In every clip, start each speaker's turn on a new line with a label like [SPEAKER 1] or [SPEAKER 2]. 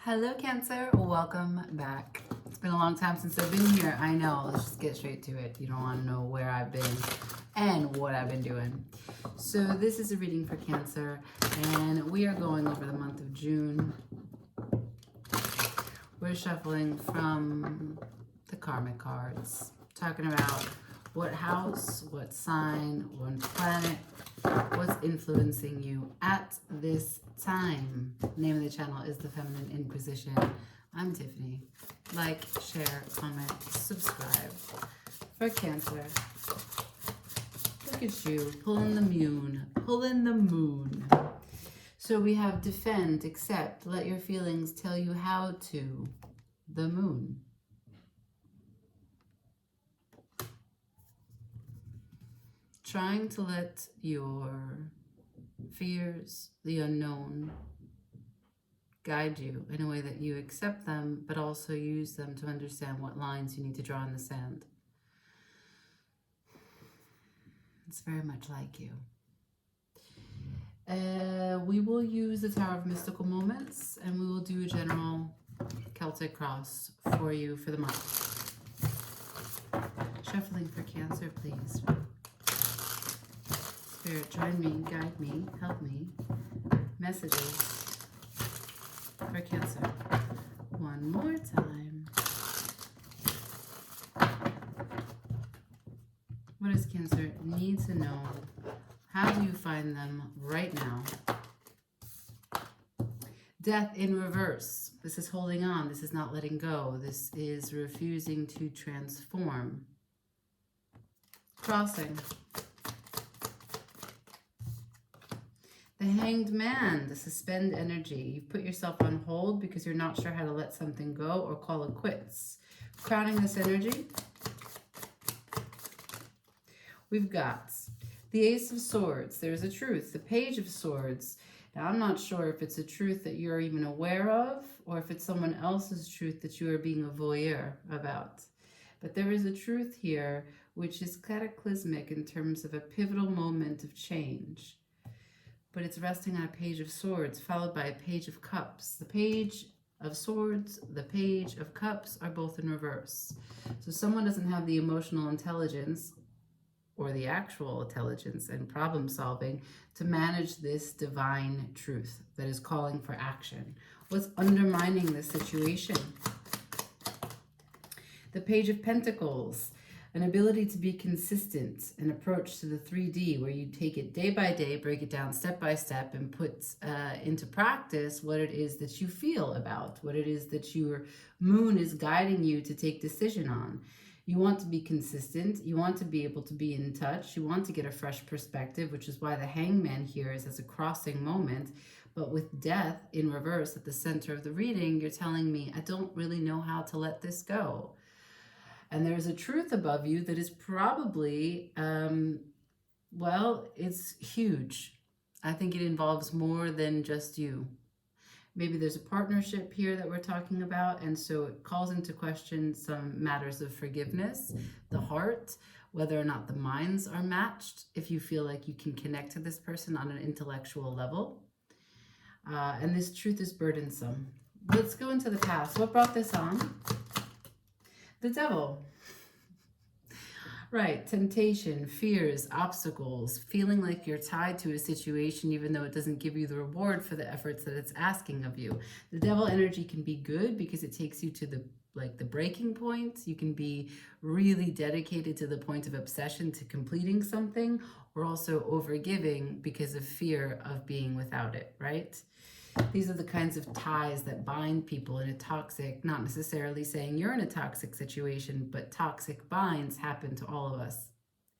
[SPEAKER 1] Hello, Cancer. Welcome back. It's been a long time since I've been here. I know. Let's just get straight to it. You don't want to know where I've been and what I've been doing. So this is a reading for Cancer, and we are going over the month of June. We're shuffling from the karmic cards, talking about what house, what sign, what planet, what's influencing you at this time. Name of the channel is the Feminine Inquisition. I'm Tiffany. Like, share, comment, subscribe. For Cancer, look at you, pulling the moon, pulling the moon. So we have defend, accept, let your feelings tell you how to, the moon. Trying to let your fears, the unknown, guide you in a way that you accept them, but also use them to understand what lines you need to draw in the sand. It's very much like you. We will use the Tower of Mystical Moments, and we will do a general Celtic cross for you for the month. Shuffling for Cancer, please. Spirit, join me, guide me, help me. Messages for Cancer. One more time. What does Cancer need to know? How do you find them right now? Death in reverse. This is holding on. This is not letting go. This is refusing to transform. Crossing. The Hanged Man, the suspend energy. You've put yourself on hold because you're not sure how to let something go or call it quits. Crowning this energy, we've got the Ace of Swords. There's a truth. The Page of Swords. Now, I'm not sure if it's a truth that you're even aware of or if it's someone else's truth that you are being a voyeur about. But there is a truth here which is cataclysmic in terms of a pivotal moment of change. But it's resting on a Page of Swords, followed by a Page of Cups. The Page of Swords, the Page of Cups are both in reverse. So someone doesn't have the emotional intelligence or the actual intelligence and problem solving to manage this divine truth that is calling for action. What's undermining this situation? The Page of Pentacles. An ability to be consistent, an approach to the 3D where you take it day by day, break it down step by step, and put into practice what it is that you feel about, what it is that your moon is guiding you to take decision on. You want to be consistent, you want to be able to be in touch, you want to get a fresh perspective, which is why the Hangman here is as a crossing moment. But with death in reverse at the center of the reading, you're telling me, I don't really know how to let this go. And there's a truth above you that is probably, well, it's huge. I think it involves more than just you. Maybe there's a partnership here that we're talking about, and so it calls into question some matters of forgiveness, the heart, whether or not the minds are matched, if you feel like you can connect to this person on an intellectual level. And this truth is burdensome. Let's go into the past. What brought this on? The Devil. Right, temptation, fears, obstacles, feeling like you're tied to a situation even though it doesn't give you the reward for the efforts that it's asking of you. The Devil energy can be good because it takes you to the breaking point. You can be really dedicated to the point of obsession to completing something, or also overgiving because of fear of being without it, right? These are the kinds of ties that bind people in a toxic, not necessarily saying you're in a toxic situation, but toxic binds happen to all of us,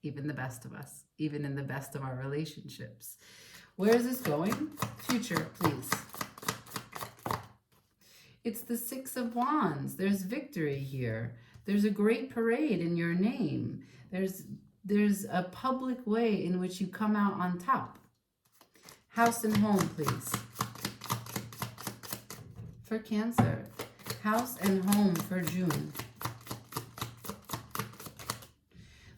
[SPEAKER 1] even the best of us, even in the best of our relationships. Where is this going? Future, please. It's the Six of Wands. There's victory here. There's a great parade in your name. There's a public way in which you come out on top. House and home, please. For Cancer, house and home for June.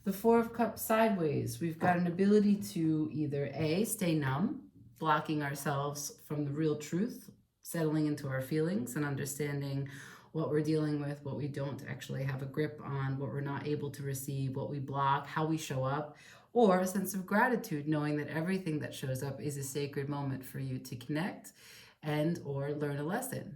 [SPEAKER 1] The Four of Cups sideways. We've got an ability to either A, stay numb, blocking ourselves from the real truth, settling into our feelings and understanding what we're dealing with, what we don't actually have a grip on, what we're not able to receive, what we block, how we show up, or a sense of gratitude, knowing that everything that shows up is a sacred moment for you to connect and or learn a lesson.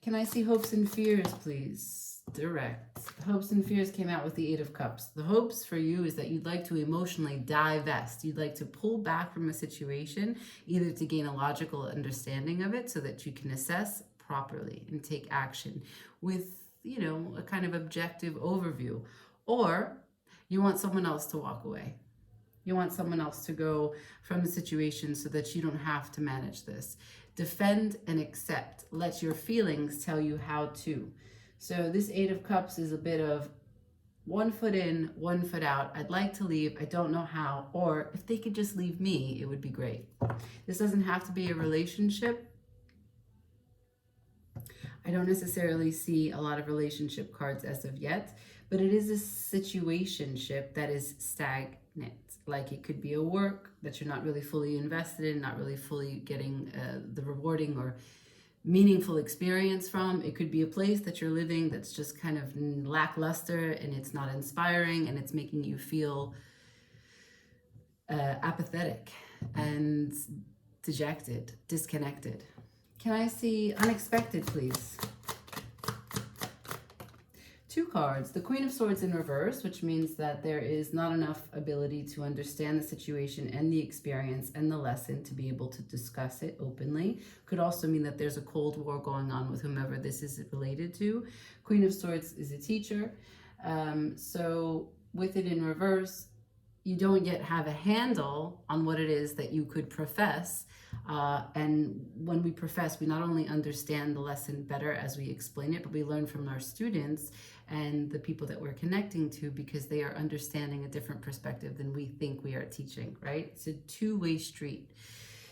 [SPEAKER 1] Can I see hopes and fears, please? Direct. Hopes and fears came out with the Eight of Cups. The hopes for you is that you'd like to emotionally divest. You'd like to pull back from a situation, either to gain a logical understanding of it so that you can assess properly and take action with, a kind of objective overview. Or you want someone else to walk away. You want someone else to go from the situation so that you don't have to manage this. Defend and accept. Let your feelings tell you how to. So this Eight of Cups is a bit of one foot in, one foot out. I'd like to leave. I don't know how. Or if they could just leave me, it would be great. This doesn't have to be a relationship. I don't necessarily see a lot of relationship cards as of yet, but it is a situationship that is stagnant. Like it could be a work that you're not really fully invested in, not really fully getting the rewarding or meaningful experience from. It could be a place that you're living that's just kind of lackluster and it's not inspiring and it's making you feel apathetic and dejected, disconnected. Can I see unexpected, please? Two cards. The Queen of Swords in reverse, which means that there is not enough ability to understand the situation and the experience and the lesson to be able to discuss it openly. Could also mean that there's a cold war going on with whomever this is related to. Queen of Swords is a teacher. So with it in reverse, you don't yet have a handle on what it is that you could profess. And when we profess, we not only understand the lesson better as we explain it, but we learn from our students and the people that we're connecting to because they are understanding a different perspective than we think we are teaching, right? It's a two-way street.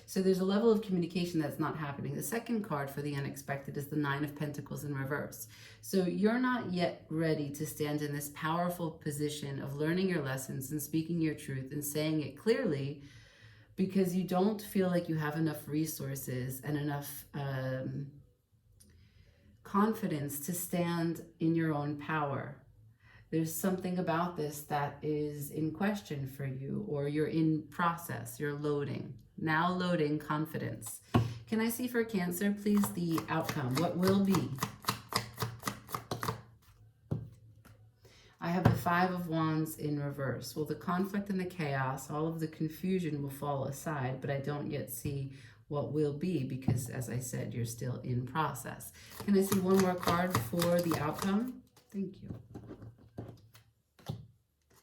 [SPEAKER 1] So there's a level of communication that's not happening. The second card for the unexpected is the Nine of Pentacles in reverse. So you're not yet ready to stand in this powerful position of learning your lessons and speaking your truth and saying it clearly because you don't feel like you have enough resources and enough confidence to stand in your own power. There's something about this that is in question for you, or you're in process, you're loading. Now loading confidence. Can I see for Cancer, please, the outcome? What will be? I have the Five of Wands in reverse. Well, the conflict and the chaos, all of the confusion will fall aside, but I don't yet see what will be because, as I said, you're still in process. Can I see one more card for the outcome? Thank you.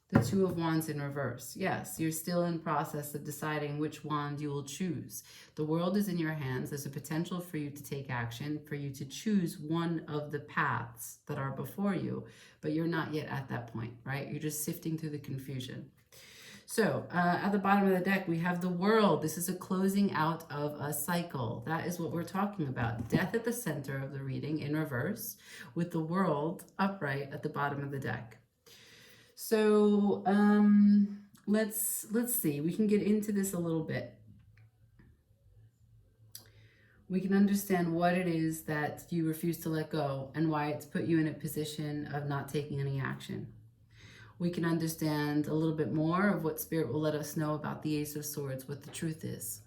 [SPEAKER 1] The Two of Wands in reverse. Yes, you're still in process of deciding which wand you will choose. The world is in your hands. There's a potential for you to take action, for you to choose one of the paths that are before you, but you're not yet at that point, right? You're just sifting through the confusion. So at the bottom of the deck, we have the World. This is a closing out of a cycle. That is what we're talking about. Death at the center of the reading in reverse with the World upright at the bottom of the deck. So let's see. We can get into this a little bit. We can understand what it is that you refuse to let go and why it's put you in a position of not taking any action. We can understand a little bit more of what Spirit will let us know about the Ace of Swords, what the truth is.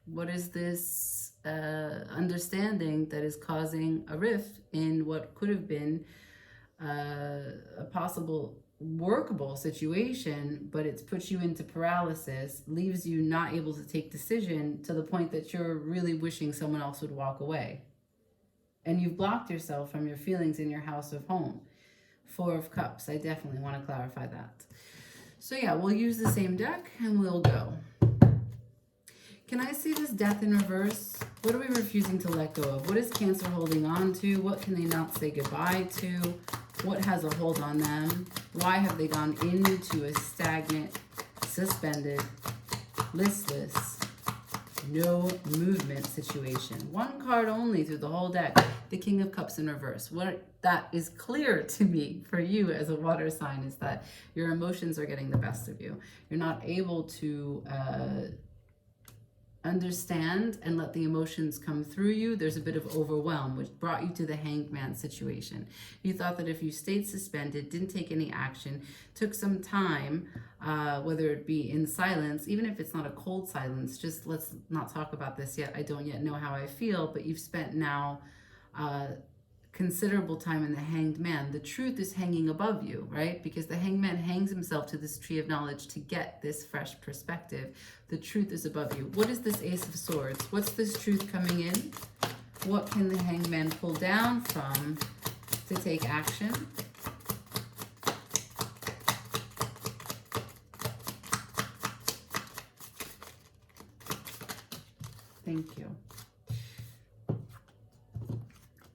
[SPEAKER 1] What is this understanding that is causing a rift in what could have been a possible workable situation, but it's put you into paralysis, leaves you not able to take decision to the point that you're really wishing someone else would walk away. And you've blocked yourself from your feelings in your house of home. Four of Cups. I definitely want to clarify that. So yeah, we'll use the same deck and we'll go. Can I see this Death in reverse? What are we refusing to let go of? What is Cancer holding on to? What can they not say goodbye to? What has a hold on them? Why have they gone into a stagnant, suspended, listless, no movement situation? One card only through the whole deck. The King of Cups in reverse. What that is clear to me for you as a water sign is that your emotions are getting the best of you. You're not able to understand and let the emotions come through you. There's a bit of overwhelm, which brought you to the Hanged Man situation. You thought that if you stayed suspended, didn't take any action, took some time, whether it be in silence, even if it's not a cold silence, just let's not talk about this yet. I don't yet know how I feel, but you've spent now considerable time in the Hanged Man. The truth is hanging above you, right? Because the Hanged Man hangs himself to this tree of knowledge to get this fresh perspective. The truth is above you. What is this Ace of Swords? What's this truth coming in? What can the Hanged Man pull down from to take action? Thank you.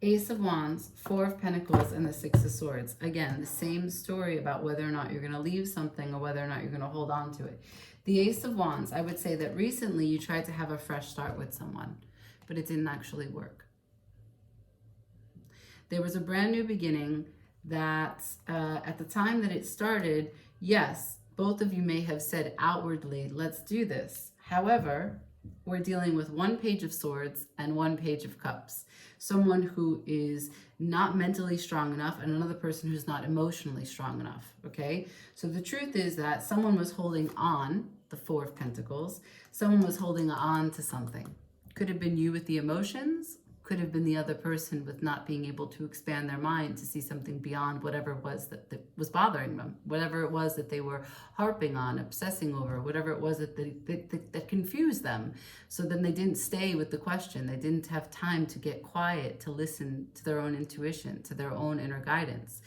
[SPEAKER 1] Ace of Wands, Four of Pentacles, and the Six of Swords. Again, the same story about whether or not you're going to leave something or whether or not you're going to hold on to it. The Ace of Wands, I would say that recently you tried to have a fresh start with someone, but it didn't actually work. There was a brand new beginning that at the time that it started, yes, both of you may have said outwardly, let's do this. However, we're dealing with one Page of Swords and one Page of Cups. Someone who is not mentally strong enough and another person who's not emotionally strong enough, okay? So the truth is that someone was holding on, the Four of Pentacles, someone was holding on to something. Could have been you with the emotions, could have been the other person with not being able to expand their mind to see something beyond whatever it was that was bothering them, whatever it was that they were harping on, obsessing over, whatever it was that confused them. So then they didn't stay with the question. They didn't have time to get quiet, to listen to their own intuition, to their own inner guidance.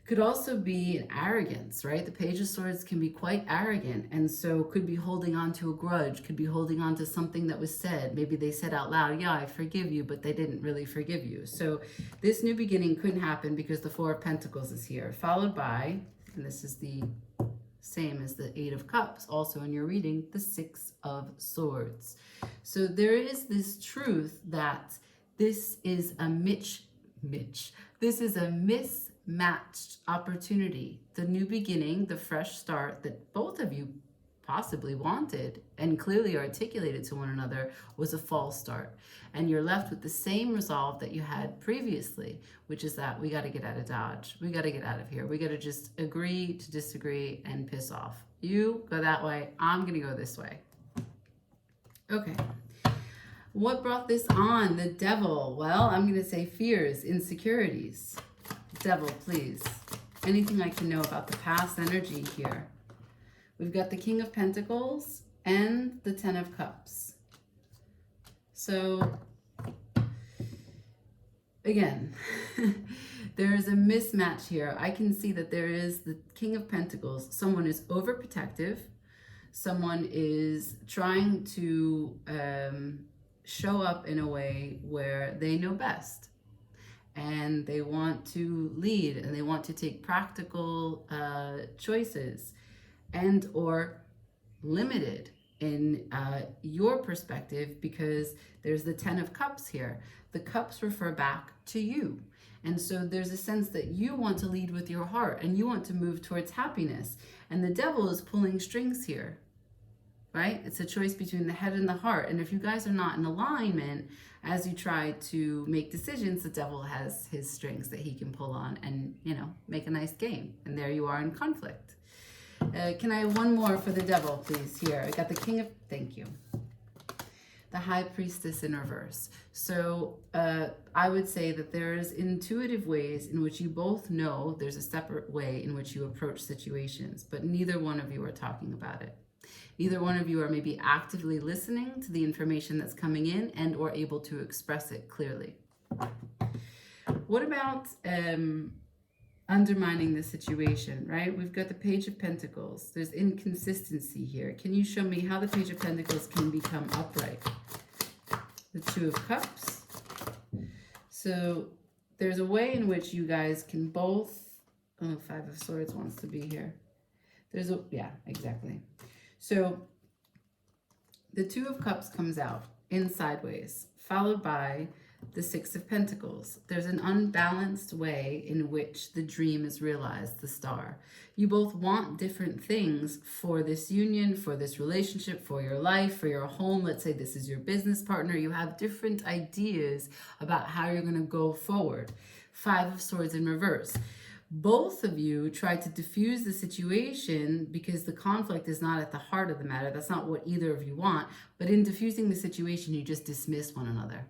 [SPEAKER 1] Could also be an arrogance, right? The Page of Swords can be quite arrogant, and so could be holding on to a grudge, could be holding on to something that was said. Maybe they said out loud, yeah, I forgive you, but they didn't really forgive you. So this new beginning couldn't happen because the Four of Pentacles is here, followed by, and this is the same as the Eight of Cups, also in your reading, the Six of Swords. So there is this truth that this is a this is a mismatched opportunity. The new beginning, the fresh start that both of you possibly wanted and clearly articulated to one another was a false start. And you're left with the same resolve that you had previously, which is that we got to get out of Dodge. We got to get out of here. We got to just agree to disagree and piss off. You go that way. I'm going to go this way. Okay. What brought this on? The Devil. Well, I'm going to say fears, insecurities. Devil, please. Anything I can know about the past energy here. We've got the King of Pentacles and the Ten of Cups. So, again, there is a mismatch here. I can see that there is the King of Pentacles. Someone is overprotective. Someone is trying to show up in a way where they know best. And they want to lead and they want to take practical choices and or limited in your perspective, because there's the Ten of Cups here. The cups refer back to you. And so there's a sense that you want to lead with your heart and you want to move towards happiness. And the Devil is pulling strings here, right? It's a choice between the head and the heart. And if you guys are not in alignment, as you try to make decisions, the Devil has his strings that he can pull on and, you know, make a nice game. And there you are in conflict. Can I have one more for the Devil, please? Here, I got the King of, thank you. The High Priestess in reverse. So I would say that there's intuitive ways in which you both know there's a separate way in which you approach situations, but neither one of you are talking about it. Neither one of you are maybe actively listening to the information that's coming in and or able to express it clearly. What about undermining the situation, right? We've got the Page of Pentacles. There's inconsistency here. Can you show me how the Page of Pentacles can become upright? The Two of Cups. So there's a way in which you guys can both, oh, Five of Swords wants to be here. There's a, yeah, exactly. So the Two of Cups comes out in sideways, followed by the Six of Pentacles. There's an unbalanced way in which the dream is realized, the star. You both want different things for this union, for this relationship, for your life, for your home. Let's say this is your business partner. You have different ideas about how you're going to go forward. Five of Swords in reverse. Both of you try to diffuse the situation because the conflict is not at the heart of the matter. That's not what either of you want. But in diffusing the situation, you just dismiss one another.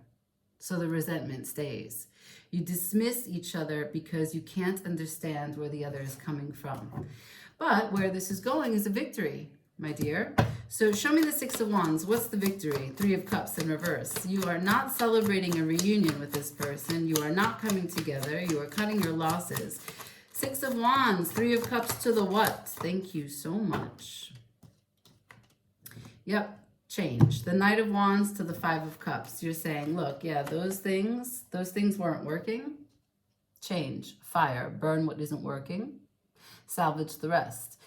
[SPEAKER 1] So the resentment stays. You dismiss each other because you can't understand where the other is coming from. But where this is going is a victory, my dear. So show me the Six of Wands. What's the victory? Three of Cups in reverse. You are not celebrating a reunion with this person. You are not coming together. You are cutting your losses. Six of Wands, Three of Cups to the what? Thank you so much. Yep. Change. The Knight of Wands to the Five of Cups. You're saying, look, yeah, those things weren't working. Change. Fire. Burn what isn't working. Salvage the rest.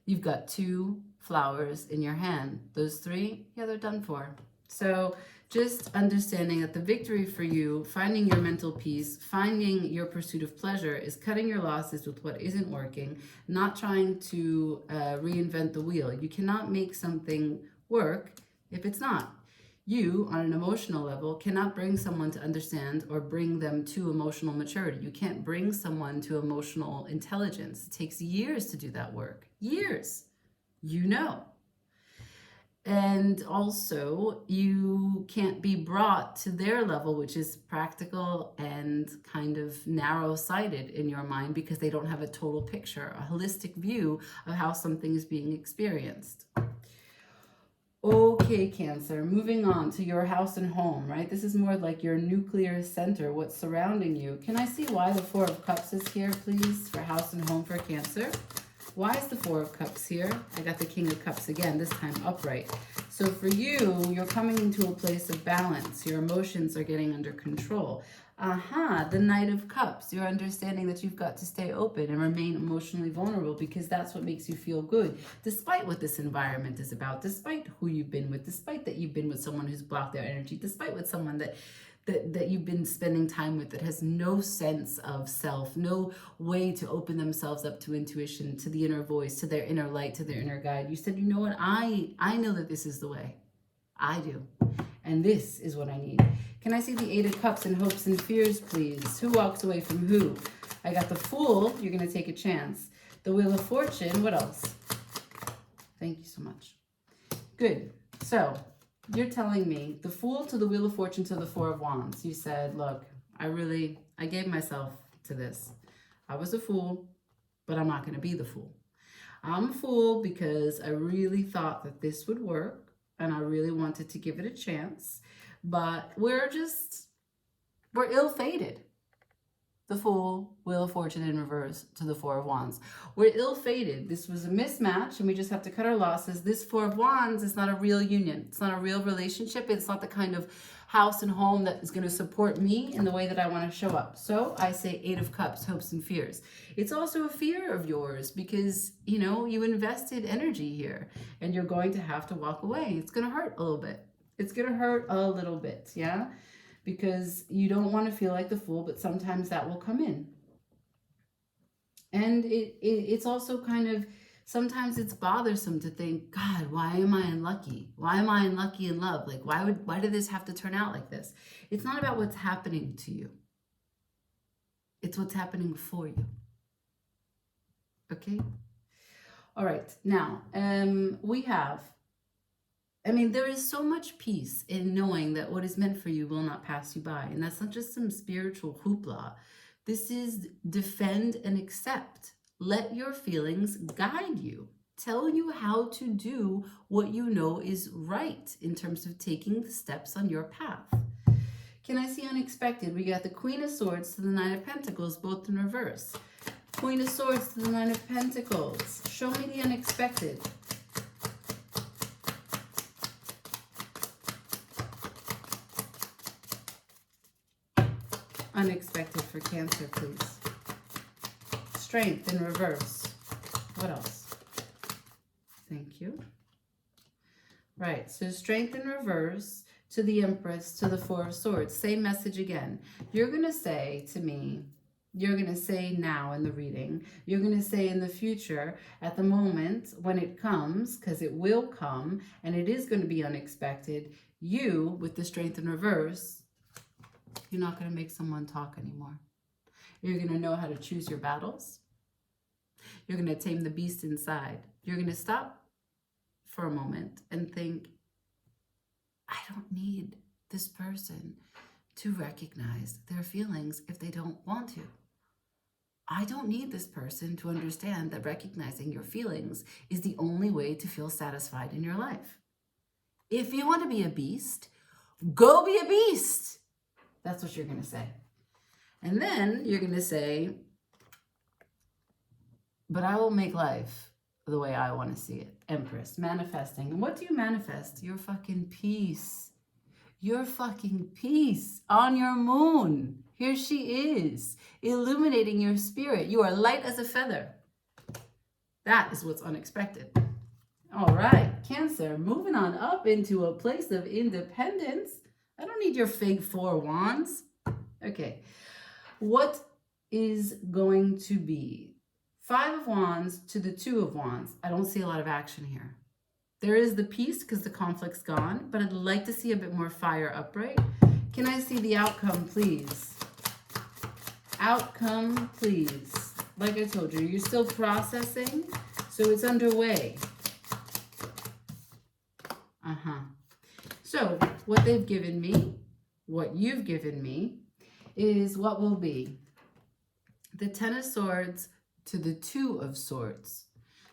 [SPEAKER 1] You've got 2 flowers in your hand. Those 3, yeah, they're done for. So just understanding that the victory for you, finding your mental peace, finding your pursuit of pleasure is cutting your losses with what isn't working, not trying to reinvent the wheel. You cannot make something work if it's not. You, on an emotional level, cannot bring someone to understand or bring them to emotional maturity. You can't bring someone to emotional intelligence. It takes years to do that work. Years. You know. And also, you can't be brought to their level, which is practical and kind of narrow-sighted in your mind because they don't have a total picture, a holistic view of how something is being experienced. Okay, Cancer, moving on to your house and home, right? This is more like your nuclear center, what's surrounding you. Can I see why the Four of Cups is here, please, for house and home for Cancer? Why is the Four of Cups here? I got the King of Cups again, this time upright. So for you, you're coming into a place of balance. Your emotions are getting under control. The Knight of Cups. You're understanding that you've got to stay open and remain emotionally vulnerable because that's what makes you feel good, despite what this environment is about, despite who you've been with, despite that you've been with someone who's blocked their energy, despite with someone that you've been spending time with that has no sense of self, no way to open themselves up to intuition, to the inner voice, to their inner light, to their inner guide. You said, you know what, I know that this is the way. I do. And this is what I need. Can I see the Eight of Cups and hopes and fears, please? Who walks away from who? I got the Fool. You're going to take a chance. The Wheel of Fortune. What else? Thank you so much. Good. So you're telling me the Fool to the Wheel of Fortune to the Four of Wands. You said, look, I gave myself to this. I was a fool, but I'm not going to be the fool. I'm a fool because I really thought that this would work and I really wanted to give it a chance. But we're ill-fated. The Fool, Wheel of Fortune in reverse to the Four of Wands. We're ill-fated. This was a mismatch and we just have to cut our losses. This Four of Wands is not a real union. It's not a real relationship. It's not the kind of house and home that is going to support me in the way that I want to show up. So I say Eight of Cups, hopes and fears. It's also a fear of yours because, you know, you invested energy here and you're going to have to walk away. It's going to hurt a little bit. It's going to hurt a little bit, yeah? Because you don't want to feel like the fool, but sometimes that will come in. And it's also kind of, sometimes it's bothersome to think, God, why am I unlucky? Why am I unlucky in love? Like, why did this have to turn out like this? It's not about what's happening to you. It's what's happening for you. Okay? All right. Now, there is so much peace in knowing that what is meant for you will not pass you by. And that's not just some spiritual hoopla. This is defend and accept. Let your feelings guide you. Tell you how to do what you know is right in terms of taking the steps on your path. Can I see unexpected? We got the Queen of Swords to the Nine of Pentacles, both in reverse. Queen of Swords to the Nine of Pentacles. Show me the unexpected. Unexpected for Cancer, please. Strength in reverse. What else? Thank you. Right, so strength in reverse to the Empress, to the Four of Swords. Same message again. You're going to say to me, you're going to say now in the reading, you're going to say in the future, at the moment when it comes, because it will come, and it is going to be unexpected, you, with the Strength in reverse, you're not going to make someone talk anymore. You're going to know how to choose your battles. You're going to tame the beast inside. You're going to stop for a moment and think, I don't need this person to recognize their feelings if they don't want to. I don't need this person to understand that recognizing your feelings is the only way to feel satisfied in your life. If you want to be a beast, go be a beast. That's what you're going to say. And then you're going to say, but I will make life the way I want to see it. Empress, manifesting. And what do you manifest? Your fucking peace. Your fucking peace on your moon. Here she is, illuminating your spirit. You are light as a feather. That is what's unexpected. All right, Cancer, moving on up into a place of independence. I don't need your fake 4 wands. Okay, what is going to be 5 of wands to the 2 of wands? I don't see a lot of action here. There is the peace because the conflict's gone, but I'd like to see a bit more fire upright. Can I see the outcome, please? Outcome, please. Like I told you, you're still processing, so it's underway. So what they've given me, what you've given me, is what will be the 10 of Swords to the 2 of Swords.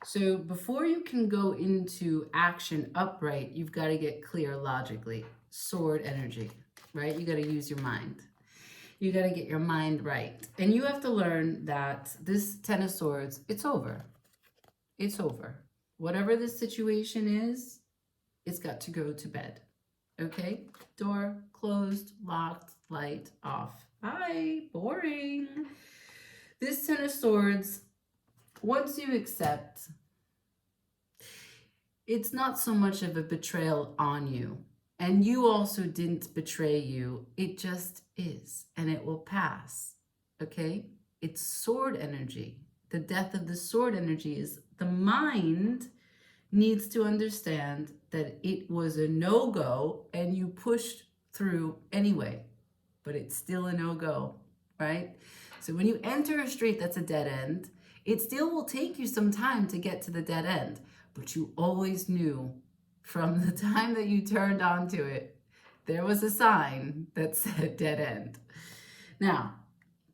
[SPEAKER 1] So before you can go into action upright, you've got to get clear logically. Sword energy, right? You got to use your mind. You got to get your mind right. And you have to learn that this 10 of Swords, it's over. It's over. Whatever the situation is, it's got to go to bed. Okay? Door closed, locked, light off. Bye. Boring. This 10 of Swords, once you accept, it's not so much of a betrayal on you. And you also didn't betray you. It just is. And it will pass. Okay? It's sword energy. The death of the sword energy is the mind needs to understand that it was a no-go and you pushed through anyway. But it's still a no-go, right? So when you enter a street that's a dead end, it still will take you some time to get to the dead end. But you always knew from the time that you turned onto it, there was a sign that said dead end. Now,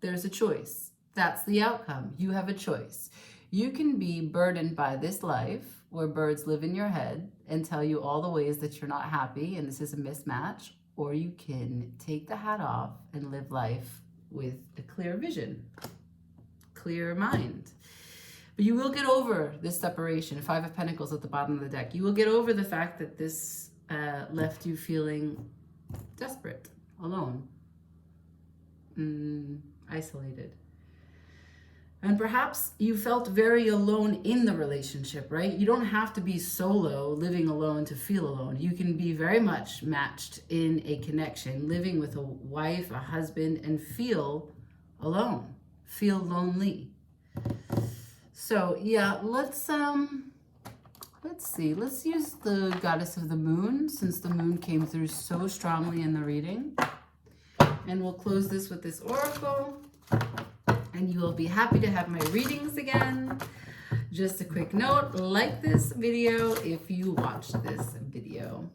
[SPEAKER 1] there's a choice. That's the outcome. You have a choice. You can be burdened by this life where birds live in your head and tell you all the ways that you're not happy and this is a mismatch, or you can take the hat off and live life with a clear vision, clear mind. But you will get over this separation. 5 of Pentacles at the bottom of the deck. You will get over the fact that this left you feeling desperate, alone, isolated. And perhaps you felt very alone in the relationship, right? You don't have to be solo, living alone to feel alone. You can be very much matched in a connection, living with a wife, a husband, and feel alone, feel lonely. So yeah, let's see. Let's use the Goddess of the Moon, since the moon came through so strongly in the reading. And we'll close this with this oracle. And you will be happy to have my readings again. Just a quick note, like this video if you watched this video.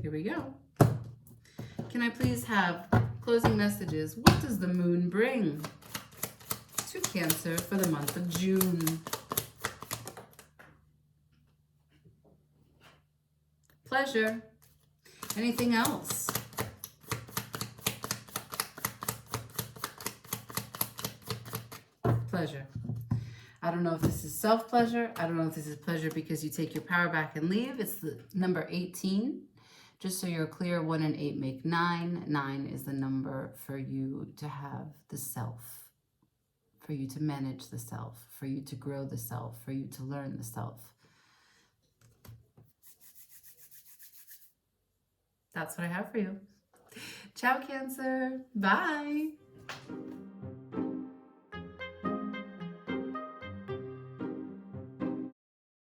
[SPEAKER 1] Here we go. Can I please have closing messages? What does the moon bring to Cancer for the month of June? Pleasure. Anything else? Pleasure. I don't know if this is self-pleasure. I don't know if this is pleasure because you take your power back and leave. It's the number 18. Just so you're clear, 1 and 8 make 9. 9 is the number for you to have the self, for you to manage the self, for you to grow the self, for you to learn the self. that's what I have for you. Ciao, Cancer. Bye.